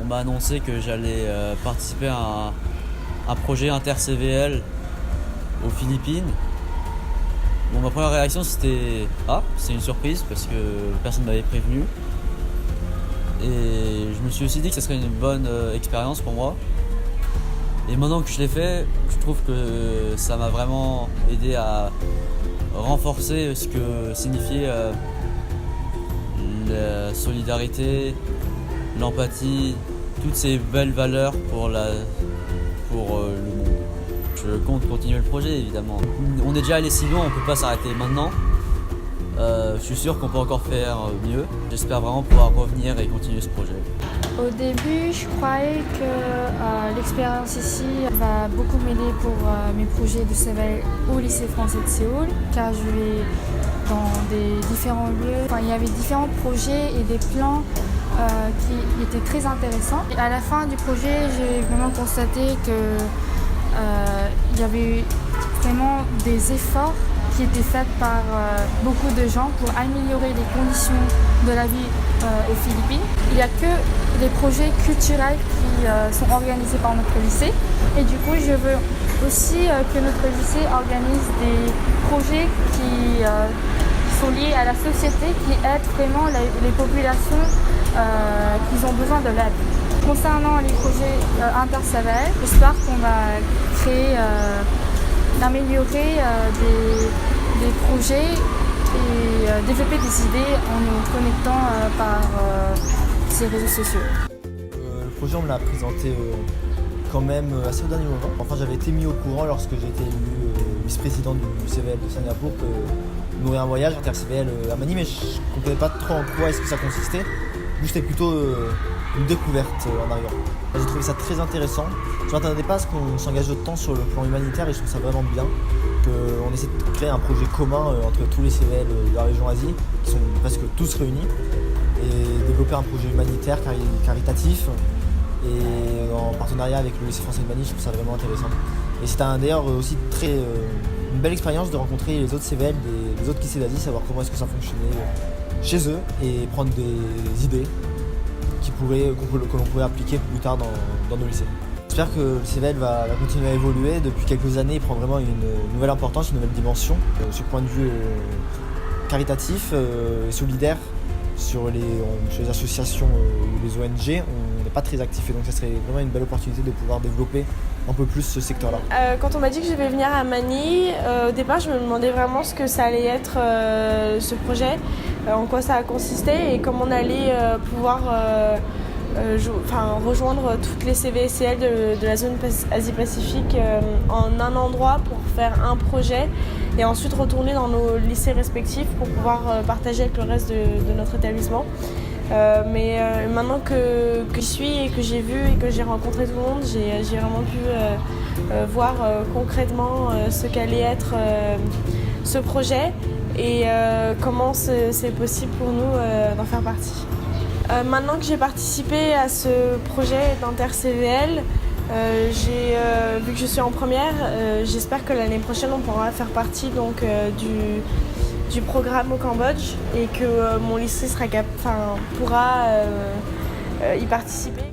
on m'a annoncé que j'allais participer à un projet inter-CVL aux Philippines. Bon, ma première réaction c'était « Ah, c'est une surprise » parce que personne ne m'avait prévenu. Et je me suis aussi dit que ça serait une bonne expérience pour moi. Et maintenant que je l'ai fait, je trouve que ça m'a vraiment aidé à renforcer ce que signifiait la solidarité, l'empathie, toutes ces belles valeurs pour le monde. Je compte continuer le projet évidemment. On est déjà allé si loin, on ne peut pas s'arrêter maintenant. Je suis sûr qu'on peut encore faire mieux. J'espère vraiment pouvoir revenir et continuer ce projet. Au début, je croyais que l'expérience ici va beaucoup m'aider pour mes projets de CVL au lycée français de Séoul, car je vais dans des différents lieux. Enfin, il y avait différents projets et des plans qui étaient très intéressants. Et à la fin du projet, j'ai vraiment constaté qu'il y avait vraiment des efforts qui étaient faits par beaucoup de gens pour améliorer les conditions de la vie aux Philippines. Il n'y a que les projets culturels qui sont organisés par notre lycée. Et du coup, je veux aussi que notre lycée organise des projets qui sont liés à la société, qui aident vraiment les populations qui ont besoin de l'aide. Concernant les projets inter-CVL, j'espère qu'on va créer d'améliorer des projets et développer des idées en nous connectant par ces réseaux sociaux. Le projet, on me l'a présenté quand même assez au dernier moment. Enfin, j'avais été mis au courant lorsque j'ai été élu vice-président du CVL de Singapour que nous aurions un voyage inter-CVL à Manille, mais je ne comprenais pas trop en quoi est-ce que ça consistait. C'était plutôt une découverte en arrivant. J'ai trouvé ça très intéressant. Je ne m'attendais pas à ce qu'on s'engage autant sur le plan humanitaire et je trouve ça vraiment bien qu'on essaie de créer un projet commun entre tous les CVL de la région Asie, qui sont presque tous réunis, et développer un projet humanitaire caritatif et en partenariat avec le lycée français de Manille. Je trouve ça vraiment intéressant. Et c'était d'ailleurs aussi une belle expérience de rencontrer les autres CVL des autres lycées d'Asie, savoir comment est-ce que ça fonctionnait chez eux et prendre des idées que l'on pourrait appliquer plus tard dans nos lycées. J'espère que le CVL va continuer à évoluer. Depuis quelques années, il prend vraiment une nouvelle importance, une nouvelle dimension. Sur le point de vue caritatif et solidaire, sur les associations ou les ONG, on n'est pas très actif. Et donc ça serait vraiment une belle opportunité de pouvoir développer un peu plus ce secteur-là. Quand on m'a dit que je devais venir à Manille, au départ je me demandais vraiment ce que ça allait être ce projet, en quoi ça consistait et comment on allait pouvoir rejoindre toutes les CVSCL de la zone Asie-Pacifique en un endroit pour faire un projet et ensuite retourner dans nos lycées respectifs pour pouvoir partager avec le reste de notre établissement. Mais maintenant que j'y suis et que j'ai vu et que j'ai rencontré tout le monde, j'ai vraiment pu voir concrètement ce qu'allait être ce projet et comment c'est possible pour nous d'en faire partie. Maintenant que j'ai participé à ce projet d'Inter-CVL, vu que je suis en première, j'espère que l'année prochaine on pourra faire partie donc, du programme au Cambodge et que mon lycée pourra y participer.